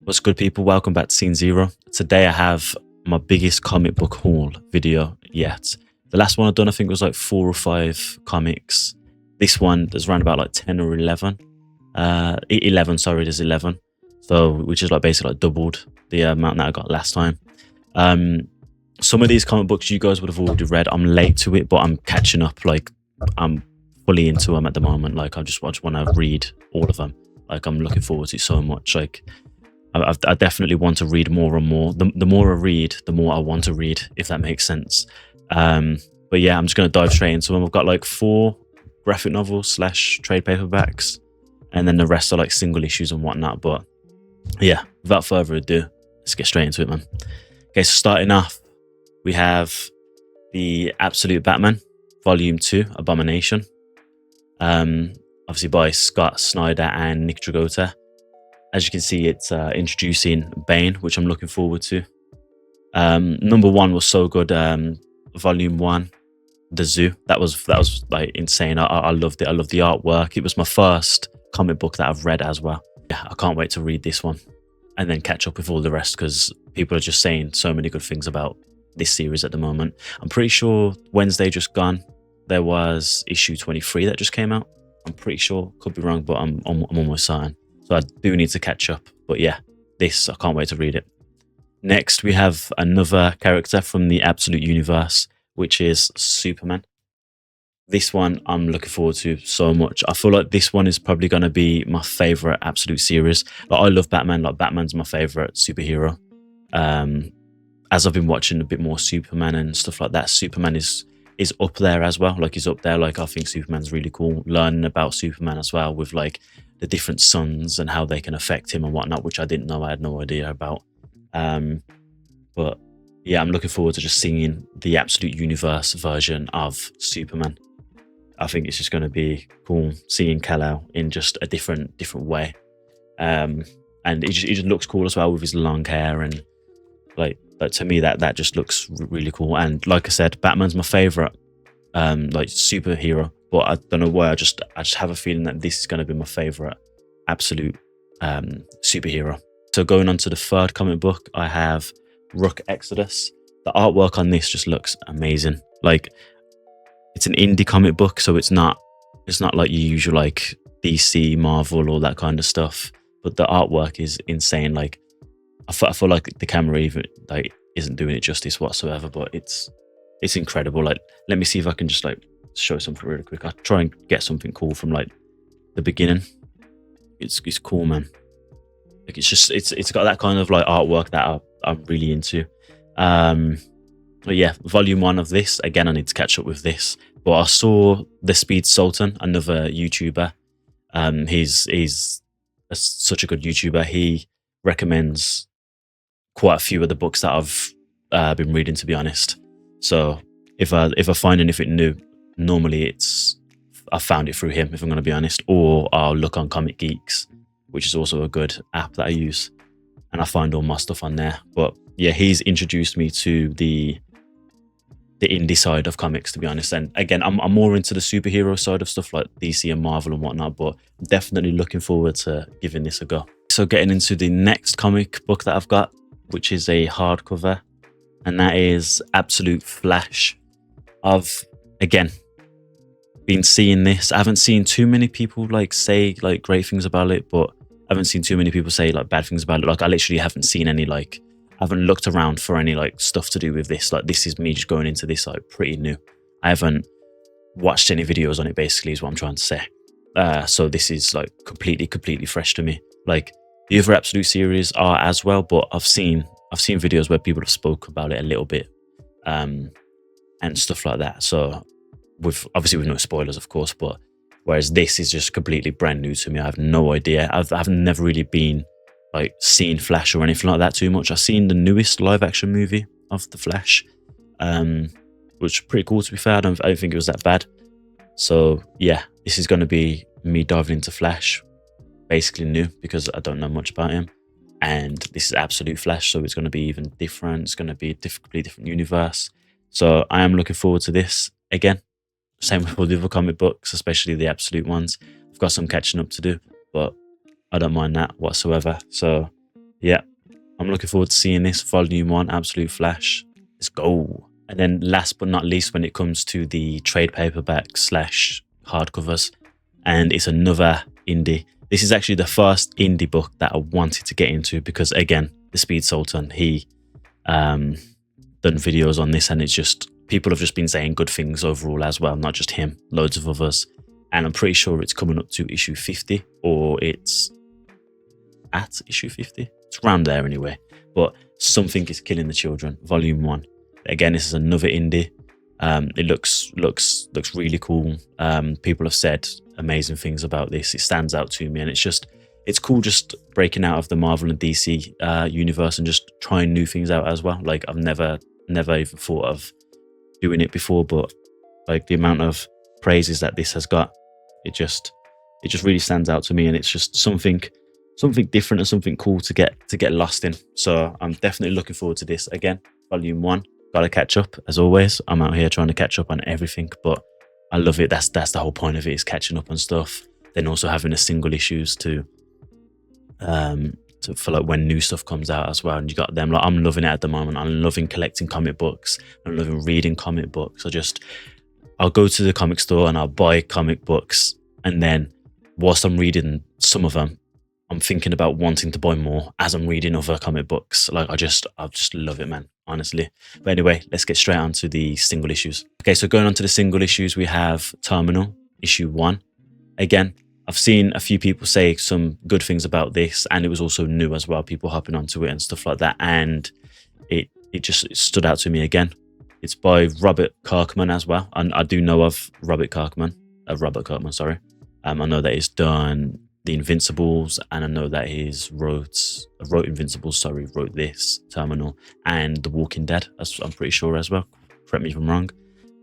What's good, people? Welcome back to Scene Zero. Today I have my biggest comic book haul video yet. The last one I've done, I think, was like 4 or 5 comics. This one, there's around about like 10 or 11. 11, sorry, there's 11. So, which is like basically like doubled the amount that I got last time. Some of these comic books you guys would have already read. I'm late to it, but I'm catching up. Like, I'm fully into them at the moment. Like, I just want to read all of them. Like, I'm looking forward to it so much. Like, I definitely want to read more and more. The more I read, the more I want to read, if that makes sense. But yeah, I'm just going to dive straight into them. I've got like 4 graphic novels / trade paperbacks, and then the rest are like single issues and whatnot. But yeah, without further ado, let's get straight into it, man. Okay, so starting off, we have the Absolute Batman, Volume 2, Abomination. Obviously by Scott Snyder and Nick Dragotta. As you can see, it's introducing Bane, which I'm looking forward to. Number 1 was so good. Volume 1, The Zoo. That was like insane. I loved it. I loved the artwork. It was my first comic book that I've read as well. Yeah, I can't wait to read this one and then catch up with all the rest, because people are just saying so many good things about this series at the moment. I'm pretty sure Wednesday just gone, there was issue 23 that just came out. I'm pretty sure, could be wrong, but I'm almost certain. So I do need to catch up. But yeah, I can't wait to read it. Next, we have another character from the Absolute Universe, which is Superman. This one I'm looking forward to so much. I feel like this one is probably going to be my favorite Absolute series. Like, I love Batman. Like, Batman's my favorite superhero. As I've been watching a bit more Superman and stuff like that, Superman is up there as well. Like, he's up there. Like, I think Superman's really cool. Learning about Superman as well, with like the different suns and how they can affect him and whatnot, which I didn't know. I had no idea about. But yeah, I'm looking forward to just seeing the Absolute Universe version of Superman. I think it's just going to be cool seeing Kal-El in just a different way. And he just looks cool as well with his long hair, and like to me that just looks really cool. And like I said, Batman's my favorite like superhero, but I don't know why, I just have a feeling that this is going to be my favorite Absolute superhero. So going on to the 3rd comic book, I have Rook Exodus. The artwork on this just looks amazing. Like, it's an indie comic book, so it's not like your usual like DC, Marvel, all that kind of stuff. But the artwork is insane. Like, I feel like the camera even like isn't doing it justice whatsoever, but it's incredible. Like, let me see if I can just like show something really quick. I'll try and get something cool from like the beginning. It's cool, man. Like, it's got that kind of like artwork that I'm really into. But yeah, Volume 1 of this, again, I need to catch up with this. But I saw The Speed Sultan, another YouTuber. He's such a good YouTuber. He recommends quite a few of the books that I've been reading, to be honest. So if I find anything new, normally I found it through him, if I'm going to be honest, or I'll look on Comic Geeks, which is also a good app that I use, and I find all my stuff on there. But yeah, he's introduced me to the indie side of comics, to be honest. And again, I'm more into the superhero side of stuff like DC and Marvel and whatnot, but I'm definitely looking forward to giving this a go. So getting into the next comic book that I've got, which is a hardcover, and that is Absolute Flash. I've, again, been seeing this. I haven't seen too many people like say like great things about it, but I haven't seen too many people say like bad things about it. Like, I literally haven't seen any, like, I haven't looked around for any like stuff to do with this. Like, this is me just going into this like pretty new. I haven't watched any videos on it, basically, is what I'm trying to say. So this is like completely fresh to me. Like, the other Absolute series are as well, but I've seen videos where people have spoke about it a little bit, and stuff like that. So obviously with no spoilers, of course, but whereas this is just completely brand new to me. I have no idea. I've never really been like seen Flash or anything like that too much. I've seen the newest live action movie of the Flash, which is pretty cool, to be fair. I don't think it was that bad. So yeah, this is going to be me diving into Flash, basically new, because I don't know much about him. And this is Absolute Flash, so it's going to be even different. It's going to be a completely different universe. So I am looking forward to this. Again, same with all the other comic books, especially the Absolute ones. I've got some catching up to do, but I don't mind that whatsoever. So yeah, I'm looking forward to seeing this volume 1, Absolute Flash. Let's go. And then last but not least, when it comes to the trade paperback slash hardcovers, and it's another indie. This is actually the first indie book that I wanted to get into because, again, the Speed Sultan, he done videos on this, and it's just, people have just been saying good things overall as well, not just him, loads of others. And I'm pretty sure it's coming up to issue 50, or it's at issue 50. It's around there anyway. But Something is Killing the Children, volume 1. Again, this is another indie. It looks really cool. People have said amazing things about this. It stands out to me, and it's cool just breaking out of the Marvel and DC universe and just trying new things out as well. Like, I've never even thought of doing it before, but like the amount of praises that this has got, it just really stands out to me, and it's just something different and something cool to get lost in. So I'm definitely looking forward to this. Again, volume 1. Gotta catch up, as always. I'm out here trying to catch up on everything, but I love it. That's the whole point of it, is catching up on stuff. Then also having the single issues to for like when new stuff comes out as well. And you got them. Like, I'm loving it at the moment. I'm loving collecting comic books. I'm loving reading comic books. I'll go to the comic store and I'll buy comic books, and then whilst I'm reading some of them, I'm thinking about wanting to buy more as I'm reading other comic books. Like, I just love it, man, honestly. But anyway, let's get straight on to the single issues. Okay, so going on to the single issues, we have Terminal, issue 1. Again, I've seen a few people say some good things about this, and it was also new as well, people hopping onto it and stuff like that. And it just stood out to me again. It's by Robert Kirkman as well. And I do know of Robert Kirkman, sorry. I know that he's done The Invincibles, and I know that he's wrote this, Terminal, and The Walking Dead, I'm pretty sure as well. Correct me if I'm wrong.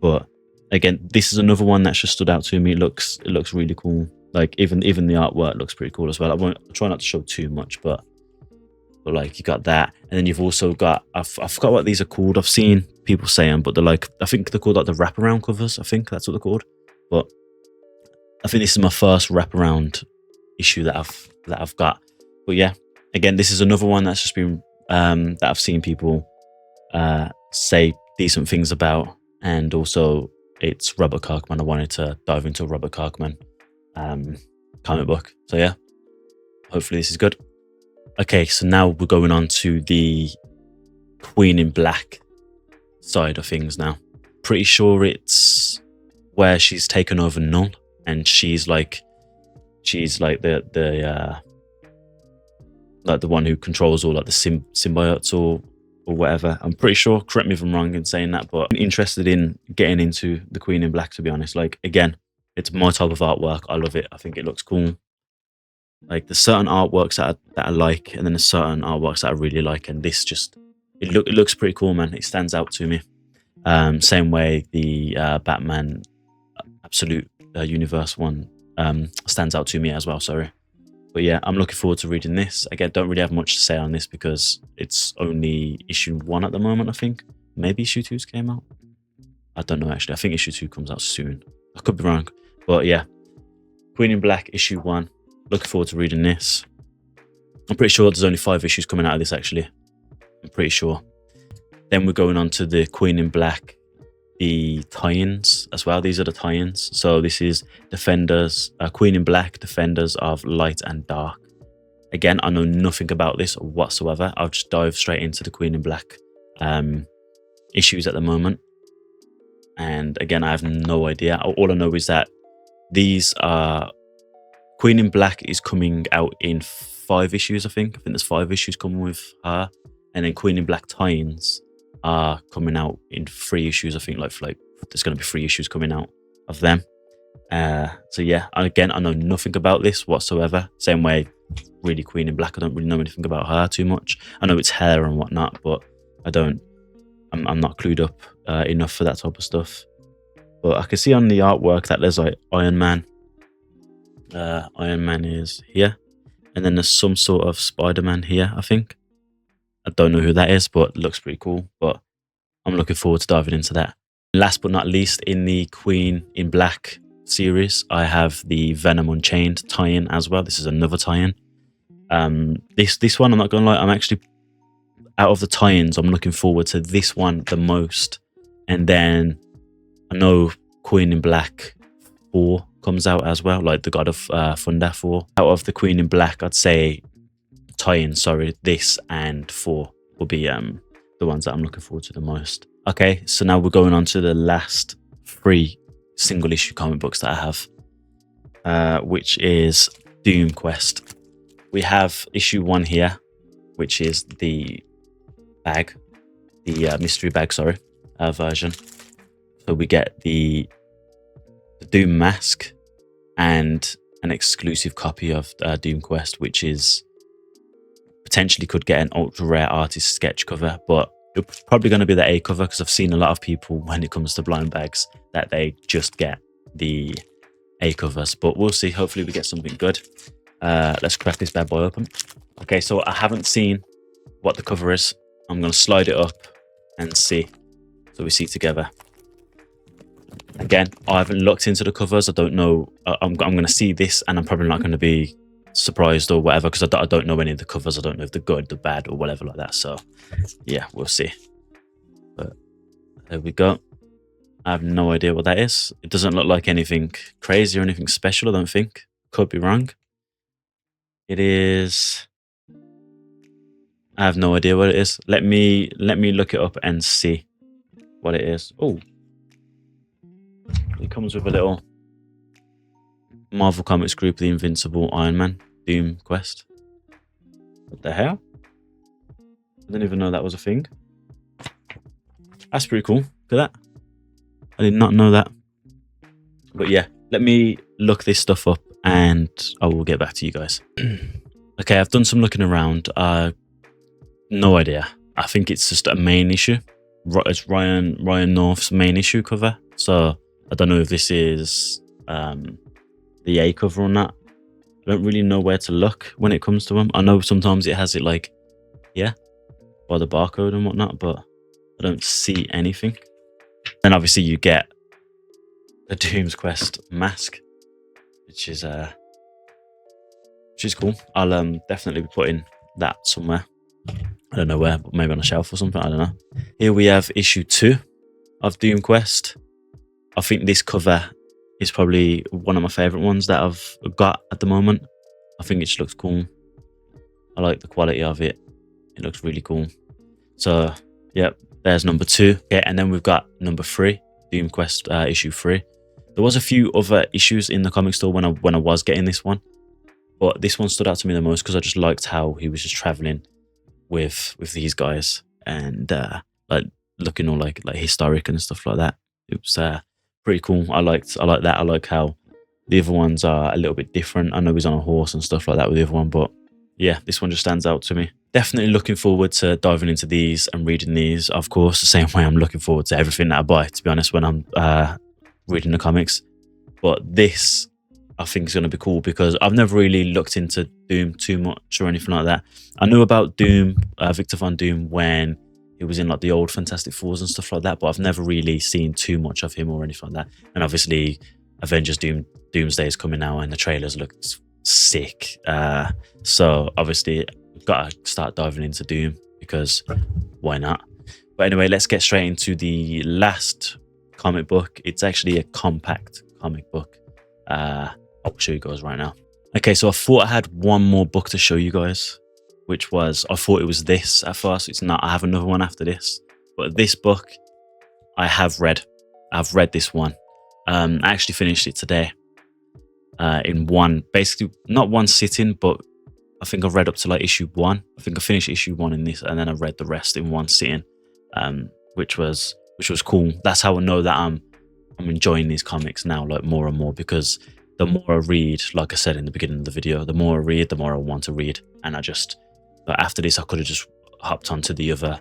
But again, this is another one that's just stood out to me. It looks really cool. Like, even the artwork looks pretty cool as well. I'll try not to show too much, but like, you got that. And then you've also got, I forgot what these are called. I've seen people say them, but they're like, I think they're called like the wraparound covers. I think that's what they're called. But I think this is my first wraparound issue that I've got. But yeah, again, this is another one that's just been that I've seen people say decent things about, and also it's Robert Kirkman. I wanted to dive into a Robert Kirkman comic book. So yeah, hopefully this is good. Okay, so now we're going on to the Queen in Black side of things now. Pretty sure it's where she's taken over Null, and she's like the one who controls all like the symbiotes or whatever. I'm pretty sure, correct me if I'm wrong in saying that, but I'm interested in getting into the Queen in Black, to be honest. Like, again, it's my type of artwork. I love it. I think it looks cool. Like, there's certain artworks that I like, and then there's certain artworks that I really like, and this just, it looks pretty cool, man. It stands out to me. Same way the Batman Absolute Universe one stands out to me as well, sorry. But yeah, I'm looking forward to reading this. Again, don't really have much to say on this because it's only issue 1 at the moment, I think. Maybe issue 2's came out. I don't know, actually. I think issue 2 comes out soon. I could be wrong. But yeah, Queen in Black, issue 1. Looking forward to reading this. I'm pretty sure there's only 5 issues coming out of this, actually. I'm pretty sure. Then we're going on to the Queen in Black, the tie-ins as well. These are the tie-ins. So this is Defenders, Queen in Black, Defenders of Light and Dark. Again, I know nothing about this whatsoever. I'll just dive straight into the Queen in Black issues at the moment. And again, I have no idea. All I know is that these are, Queen in Black is coming out in 5 issues, I think. I think there's 5 issues coming with her. And then Queen in Black tie-ins are coming out in 3 issues, I think. Like there's going to be 3 issues coming out of them. So yeah, again, I know nothing about this whatsoever. Same way, really, Queen in Black, I don't really know anything about her too much. I know it's hair and whatnot, but I'm not clued up enough for that type of stuff. But I can see on the artwork that there's like Iron Man. Iron Man is here, and then there's some sort of Spider-Man here, I think. I don't know who that is, but it looks pretty cool. But I'm looking forward to diving into that. Last but not least, in the Queen in Black series, I have the Venom Unchained tie-in as well. This is another tie-in. This one, I'm not gonna lie, I'm actually, out of the tie-ins, I'm looking forward to this one the most. And then I know Queen in Black 4 comes out as well, like the God of Thunder 4. Out of the Queen in Black, I'd say tie-in, sorry, this and 4 will be the ones that I'm looking forward to the most. Okay, so now we're going on to the last 3 single issue comic books that I have, which is Doom Quest. We have issue 1 here, which is the bag, the mystery bag, sorry, version. So we get the Doom mask and an exclusive copy of Doom Quest, which is potentially could get an ultra rare artist sketch cover, but it's probably going to be the A cover, because I've seen a lot of people, when it comes to blind bags, that they just get the A covers. But we'll see. Hopefully we get something good. Let's crack this bad boy open. Okay, so I haven't seen what the cover is. I'm going to slide it up and see, so we see together. Again, I haven't looked into the covers. I don't know. I'm going to see this, and I'm probably not going to be surprised or whatever, because I don't know any of the covers. I don't know if they're good, the bad, or whatever like that. So yeah, we'll see. But there we go. I have no idea what that is. It doesn't look like anything crazy or anything special, I don't think. Could be wrong. It is, I have no idea what it is. Let me look it up and see what it is. Oh, it comes with a little Marvel Comics group, the Invincible Iron Man Doom Quest. What the hell? I didn't even know that was a thing. That's pretty cool. Look at that. I did not know that. But yeah, let me look this stuff up and I will get back to you guys. Okay, I've done some looking around. No idea. I think it's just a main issue. It's Ryan North's main issue cover. So I don't know if this is the A cover or not. I don't really know where to look when it comes to them. I know sometimes it has it like, yeah, by the barcode and whatnot, but I don't see anything. Then obviously you get the Doom's Quest mask, which is cool. I'll definitely be putting that somewhere. I don't know where, but maybe on a shelf or something. I don't know. Here we have issue 2 of Doom Quest. I think this cover is probably one of my favorite ones that I've got at the moment. I think it just looks cool. I like the quality of it. It looks really cool. So, yep, there's number 2. Okay, and then we've got number 3, Doom Quest issue 3. There was a few other issues in the comic store when I was getting this one, but this one stood out to me the most because I just liked how he was just traveling with these guys and like looking all like historic and stuff like that. It was pretty cool. I like that. I like how the other ones are a little bit different. I know he's on a horse and stuff like that with the other one, but yeah, this one just stands out to me. Definitely looking forward to diving into these and reading these. Of course, the same way I'm looking forward to everything that I buy, to be honest, when I'm reading the comics. But this, I think, is going to be cool because I've never really looked into Doom too much or anything like that. I knew about Doom, Victor Von Doom, when he was in like the old Fantastic Fours and stuff like that, but I've never really seen too much of him or anything like that. And obviously, Avengers Doomsday is coming now, and the trailers look sick. So obviously, we've got to start diving into Doom because why not? But anyway, let's get straight into the last comic book. It's actually a compact comic book. I'll show you guys right now. Okay, so I thought I had one more book to show you guys, which was, I thought it was this at first. It's not. I have another one after this. But this book, I have read. I've read this one. I actually finished it today in one, basically, not one sitting, but I think I've read up to like issue 1. I think I finished issue 1 in this, and then I read the rest in one sitting, which was cool. That's how I know that I'm enjoying these comics now, like more and more, because the more I read, like I said in the beginning of the video, the more I read, the more I want to read. And I just, but after this, I could have just hopped onto the other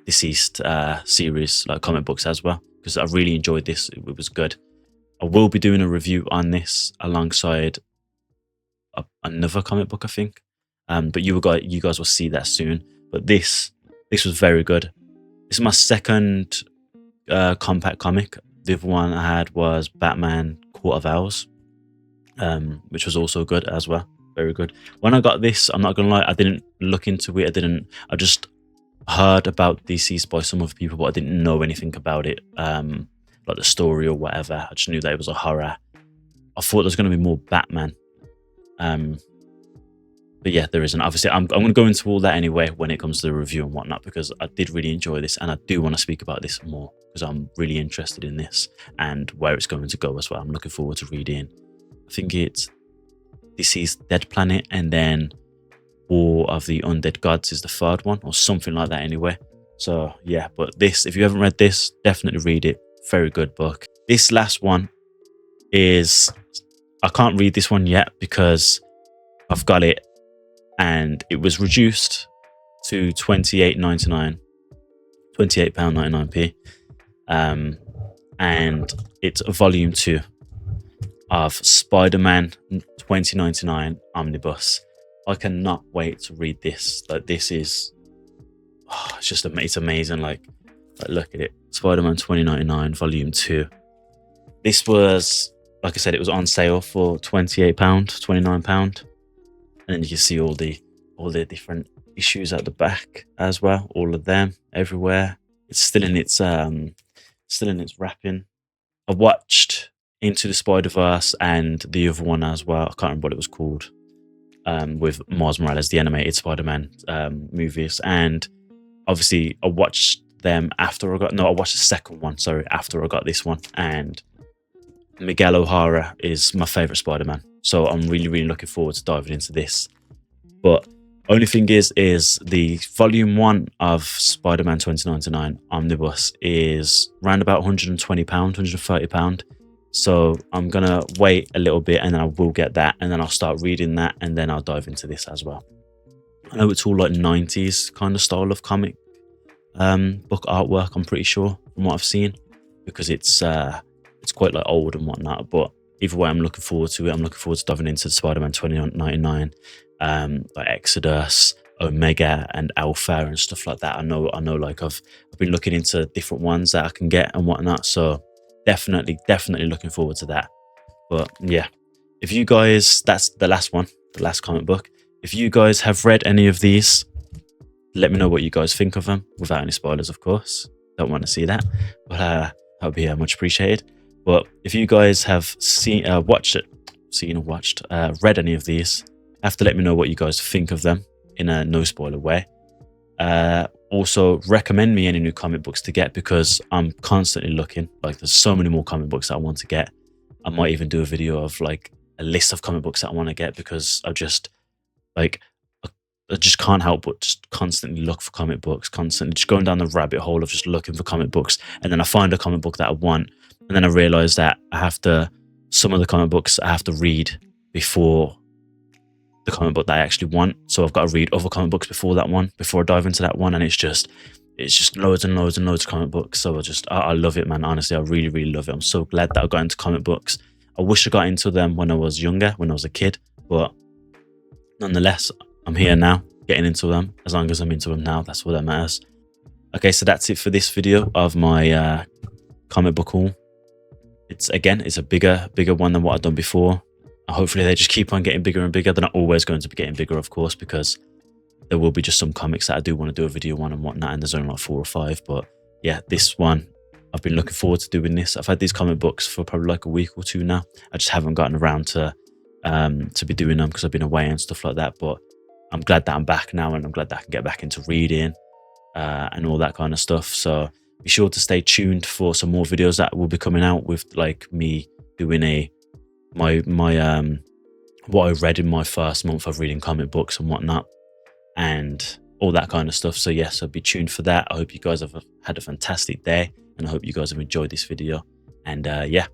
deceased series, like comic books as well, because I really enjoyed this. It was good. I will be doing a review on this alongside another comic book, I think. But you guys will see that soon. But this was very good. This is my second compact comic. The other one I had was Batman Court of Owls, which was also good as well. very good. When I got this, I'm not gonna lie, I didn't look into it. I just heard about DCeased by some other people, but I didn't know anything about it, like the story or whatever. I just knew that it was a horror. I thought there was going to be more Batman, but yeah, there isn't. Obviously, I'm going to go into all that anyway when it comes to the review and whatnot, because I did really enjoy this, and I do want to speak about this more because I'm really interested in this and where it's going to go as well. I'm looking forward to reading. I think it's DCeased Dead Planet, and then War of the Undead Gods is the third one, or something like that anyway. So yeah, but this, if you haven't read this, definitely read it. Very good book. This last one is, I can't read this one yet because I've got it and it was reduced to £28.99, £28.99p, and it's a volume 2 of Spider-Man 2099 Omnibus. I cannot wait to read this. Like, this is, it's just, it's amazing. Like look at it, Spider-Man 2099 volume 2. This was, like I said, it was on sale for £28, £29, and then you can see all the different issues at the back as well, all of them everywhere. It's still in its wrapping. I watched Into the Spider-Verse and the other one as well. I can't remember what it was called, with Miles Morales, the animated Spider-Man movies, and obviously I watched them after I watched the second one, sorry, after I got this one. And Miguel O'Hara is my favorite Spider-Man, so I'm really looking forward to diving into this. But only thing is the volume 1 of Spider-Man 2099 Omnibus is around about £120, £130. So I'm gonna wait a little bit, and then I will get that, and then I'll start reading that, and then I'll dive into this as well. I know it's all like 90s kind of style of comic book artwork, I'm pretty sure, from what I've seen, because it's quite like old and whatnot. But either way, I'm looking forward to it. I'm looking forward to diving into Spider-Man 2099, like Exodus, Omega, and Alpha and stuff like that. I know. Like I've been looking into different ones that I can get and whatnot. So definitely looking forward to that. But yeah, if you guys, that's the last one, the last comic book. If you guys have read any of these, let me know what you guys think of them, without any spoilers, of course. Don't want to see that, but that would be much appreciated. But if you guys have read any of these, have to let me know what you guys think of them in a no spoiler way. Also, recommend me any new comic books to get, because I'm constantly looking. Like, there's so many more comic books that I want to get. I might even do a video of like a list of comic books that I want to get, because I just can't help but just constantly look for comic books, constantly just going down the rabbit hole of just looking for comic books. And then I find a comic book that I want, and then I realize that some of the comic books I have to read before the comic book that I actually want. So I've got to read other comic books before that one, before I dive into that one. And it's just loads and loads of comic books. So I love it, man. Honestly, I really love it. I'm so glad that I got into comic books. I wish I got into them when I was younger, when I was a kid, but nonetheless, I'm here now, getting into them. As long as I'm into them now, that's all that matters. Okay, so that's it for this video of my comic book haul. It's a bigger one than what I've done before. Hopefully they just keep on getting bigger and bigger. They're not always going to be getting bigger, of course, because there will be just some comics that I do want to do a video on and whatnot, and there's only like 4 or 5. But yeah, this one, I've been looking forward to doing this. I've had these comic books for probably like a week or 2 now. I just haven't gotten around to be doing them because I've been away and stuff like that. But I'm glad that I'm back now, and I'm glad that I can get back into reading and all that kind of stuff. So be sure to stay tuned for some more videos that will be coming out, with like me doing my what I read in my first month of reading comic books and whatnot, and all that kind of stuff. So yeah, so be tuned for that. I hope you guys have had a fantastic day, and I hope you guys have enjoyed this video. And yeah,